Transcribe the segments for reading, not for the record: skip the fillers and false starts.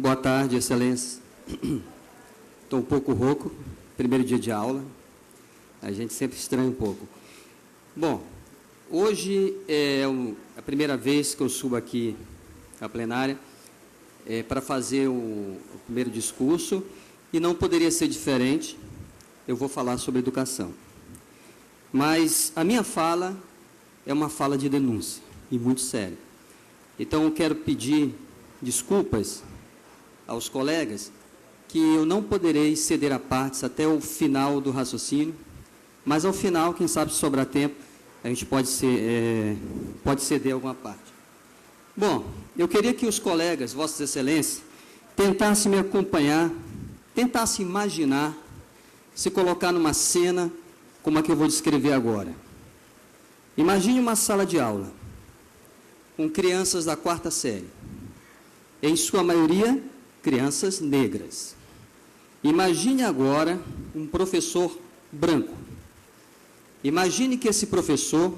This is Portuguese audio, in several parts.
Boa tarde, excelência. Estou um pouco rouco, primeiro dia de aula, a gente sempre estranha um pouco. Bom, hoje é a primeira vez que eu subo aqui à plenária para fazer o primeiro discurso, e não poderia ser diferente, eu vou falar sobre educação. Mas a minha fala é uma fala de denúncia, e muito séria. Então, eu quero pedir desculpas aos colegas que eu não poderei ceder a partes até o final do raciocínio, mas ao final, quem sabe, se sobrar tempo, a gente pode ceder alguma parte. Bom, eu queria que os colegas, Vossas Excelências, tentassem me acompanhar, tentassem imaginar, se colocar numa cena como a que eu vou descrever agora. Imagine uma sala de aula, com crianças da 4ª série, em sua maioria, crianças negras. Imagine agora um professor branco. Imagine que esse professor,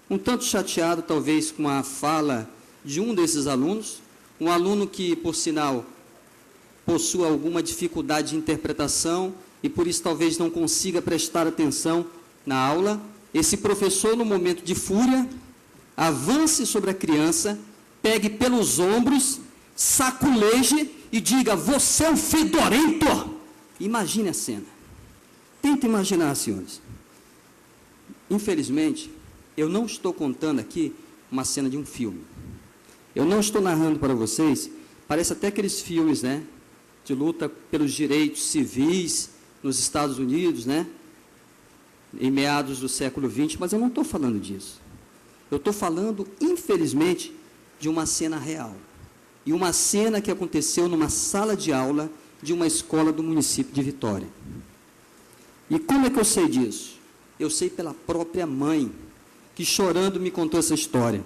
um tanto chateado talvez com a fala de um desses alunos, um aluno que, por sinal, possua alguma dificuldade de interpretação e por isso talvez não consiga prestar atenção na aula, esse professor, no momento de fúria, avance sobre a criança, pegue pelos ombros, saculeje e diga: você é um fedorento! Imagine a cena. Tenta imaginar, senhores. Infelizmente, eu não estou contando aqui uma cena de um filme. Eu não estou narrando para vocês, parece até aqueles filmes, né, de luta pelos direitos civis nos Estados Unidos, né, em meados do século XX, mas eu não estou falando disso. Eu estou falando, infelizmente, de uma cena real. E uma cena que aconteceu numa sala de aula de uma escola do município de Vitória. E como é que eu sei disso? Eu sei pela própria mãe, que chorando me contou essa história.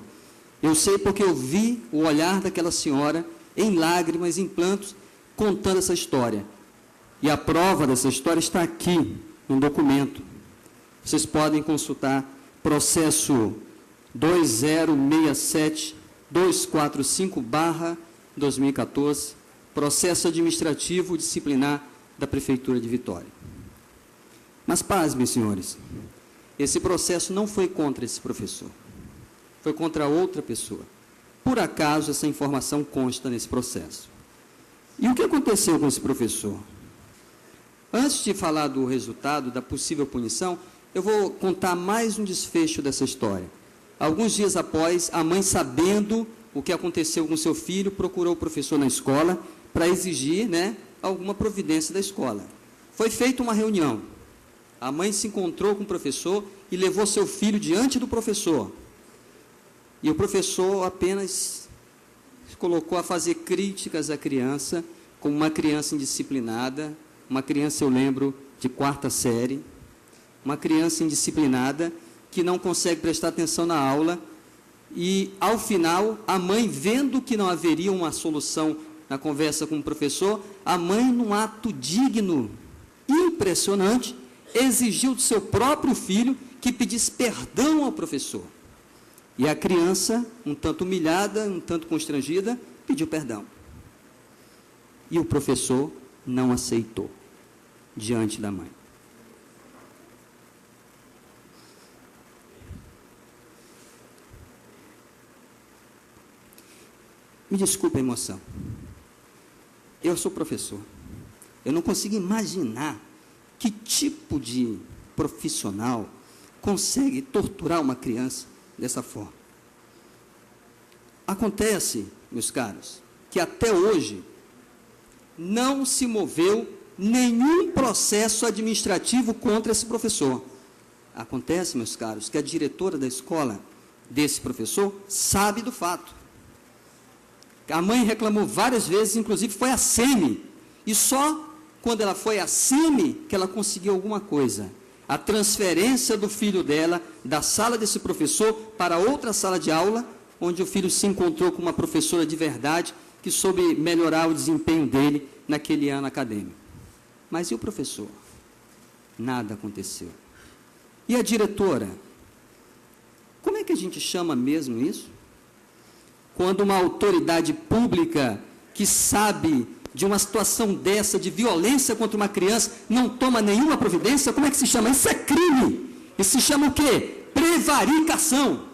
Eu sei porque eu vi o olhar daquela senhora, em lágrimas, em plantos, contando essa história. E a prova dessa história está aqui, no documento. Vocês podem consultar processo 2067245/2014, processo administrativo disciplinar da Prefeitura de Vitória. Mas, pasmem, senhores, esse processo não foi contra esse professor, foi contra outra pessoa. Por acaso, essa informação consta nesse processo. E o que aconteceu com esse professor? Antes de falar do resultado, da possível punição, eu vou contar mais um desfecho dessa história. Alguns dias após, a mãe, sabendo o que aconteceu com seu filho, procurou o professor na escola para exigir, né, alguma providência da escola. Foi feita uma reunião. A mãe se encontrou com o professor e levou seu filho diante do professor. E o professor apenas se colocou a fazer críticas à criança, como uma criança indisciplinada, uma criança, eu lembro, de 4ª série, uma criança indisciplinada, que não consegue prestar atenção na aula, e, ao final, a mãe, vendo que não haveria uma solução na conversa com o professor, a mãe, num ato digno, impressionante, exigiu do seu próprio filho que pedisse perdão ao professor. E a criança, um tanto humilhada, um tanto constrangida, pediu perdão. E o professor não aceitou, diante da mãe. Me desculpe a emoção. Eu sou professor. Eu não consigo imaginar que tipo de profissional consegue torturar uma criança dessa forma. Acontece, meus caros, que até hoje não se moveu nenhum processo administrativo contra esse professor. Acontece, meus caros, que a diretora da escola desse professor sabe do fato. A mãe reclamou várias vezes, inclusive foi à SEMI, e só quando ela foi à SEMI que ela conseguiu alguma coisa. A transferência do filho dela, da sala desse professor, para outra sala de aula, onde o filho se encontrou com uma professora de verdade, que soube melhorar o desempenho dele naquele ano acadêmico. Mas e o professor? Nada aconteceu. E a diretora? é que a gente chama mesmo isso? Quando uma autoridade pública que sabe de uma situação dessa, de violência contra uma criança, não toma nenhuma providência? Como é que se chama? Isso é crime. Isso se chama o quê? Prevaricação.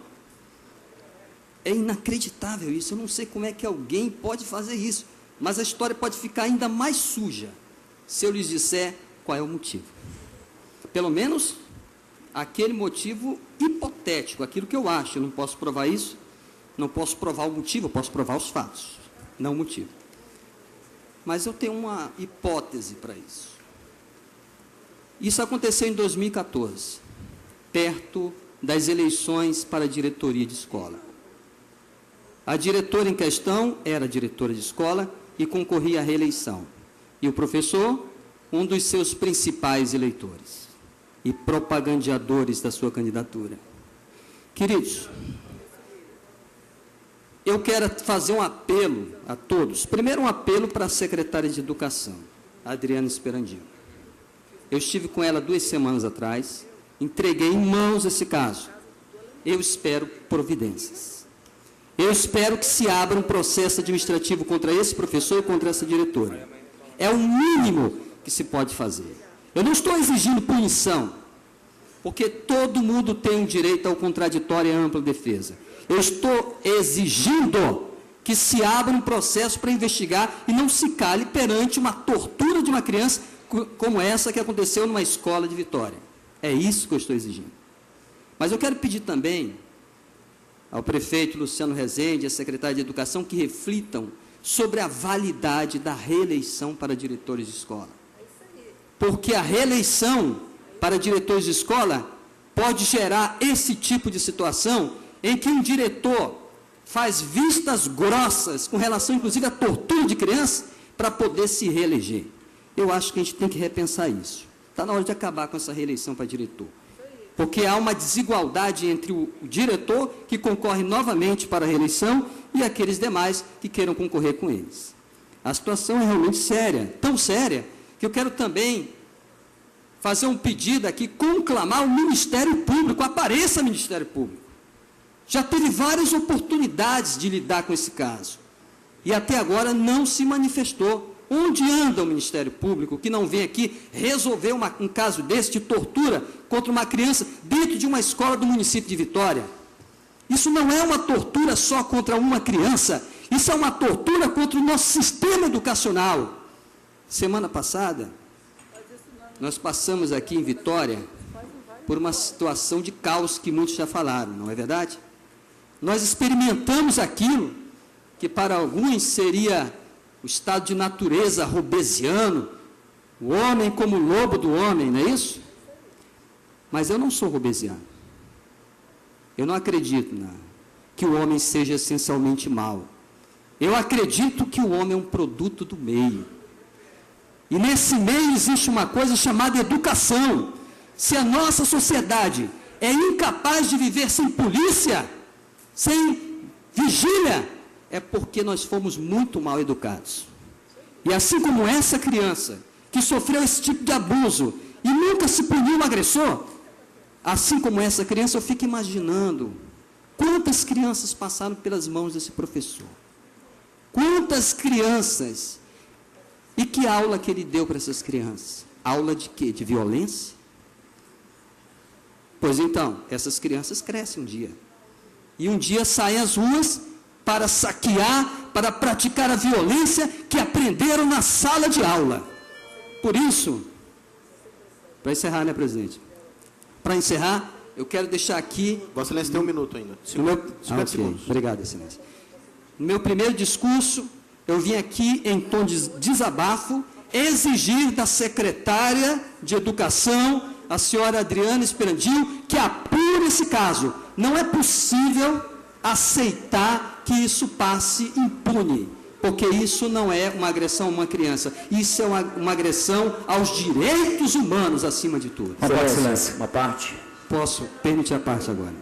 É inacreditável isso. Eu não sei como é que alguém pode fazer isso. Mas a história pode ficar ainda mais suja se eu lhes disser qual é o motivo. Pelo menos aquele motivo hipotético, aquilo que eu acho. Eu não posso provar isso, não posso provar o motivo, eu posso provar os fatos, não o motivo. Mas eu tenho uma hipótese para isso. Isso aconteceu em 2014, perto das eleições para a diretoria de escola. A diretora em questão era diretora de escola e concorria à reeleição. E o professor, um dos seus principais eleitores e propagandeadores da sua candidatura. Queridos, eu quero fazer um apelo a todos. Primeiro, um apelo para a secretária de Educação, Adriana Esperandio. Eu estive com ela 2 semanas atrás, entreguei em mãos esse caso. Eu espero providências. Eu espero que se abra um processo administrativo contra esse professor e contra essa diretora. É o mínimo que se pode fazer. Eu não estou exigindo punição, porque todo mundo tem um direito ao contraditório e à ampla defesa. Eu estou exigindo que se abra um processo para investigar e não se cale perante uma tortura de uma criança como essa que aconteceu numa escola de Vitória. É isso que eu estou exigindo. Mas eu quero pedir também ao prefeito Luciano Rezende e à secretária de Educação que reflitam sobre a validade da reeleição para diretores de escola. Porque a reeleição para diretores de escola pode gerar esse tipo de situação em que um diretor faz vistas grossas com relação, inclusive, à tortura de crianças para poder se reeleger. Eu acho que a gente tem que repensar isso. Está na hora de acabar com essa reeleição para diretor. Porque há uma desigualdade entre o diretor, que concorre novamente para a reeleição, e aqueles demais que queiram concorrer com eles. A situação é realmente séria, tão séria, que eu quero também fazer um pedido aqui, conclamar o Ministério Público, apareça o Ministério Público. Já teve várias oportunidades de lidar com esse caso, e até agora não se manifestou. Onde anda o Ministério Público que não vem aqui resolver um caso desse de tortura contra uma criança dentro de uma escola do município de Vitória? Isso não é uma tortura só contra uma criança, isso é uma tortura contra o nosso sistema educacional. Semana passada, nós passamos aqui em Vitória por uma situação de caos que muitos já falaram, não é verdade? Nós experimentamos aquilo que para alguns seria o estado de natureza robesiano, o homem como lobo do homem, não é isso? Mas eu não sou robesiano. Eu não acredito que o homem seja essencialmente mau. Eu acredito que o homem é um produto do meio. E nesse meio existe uma coisa chamada educação. Se a nossa sociedade é incapaz de viver sem polícia, sem vigília, é porque nós fomos muito mal educados. E assim como essa criança, que sofreu esse tipo de abuso, e nunca se puniu um agressor, assim como essa criança, eu fico imaginando quantas crianças passaram pelas mãos desse professor. Quantas crianças, e que aula que ele deu para essas crianças? Aula de quê? De violência? Pois então, essas crianças crescem um dia. E um dia saem às ruas para saquear, para praticar a violência que aprenderam na sala de aula. Por isso, para encerrar, né, presidente? Para encerrar, eu quero deixar aqui... Vossa Excelência tem 1 minuto ainda. 50 segundos. Obrigado, Excelência. No meu primeiro discurso, eu vim aqui em tom de desabafo, exigir da secretária de Educação, a senhora Adriana Esperandio, que apure esse caso. Não é possível aceitar que isso passe impune, porque isso não é uma agressão a uma criança, isso é uma agressão aos direitos humanos acima de tudo. Vossa Excelência, uma parte. Posso permitir a parte agora?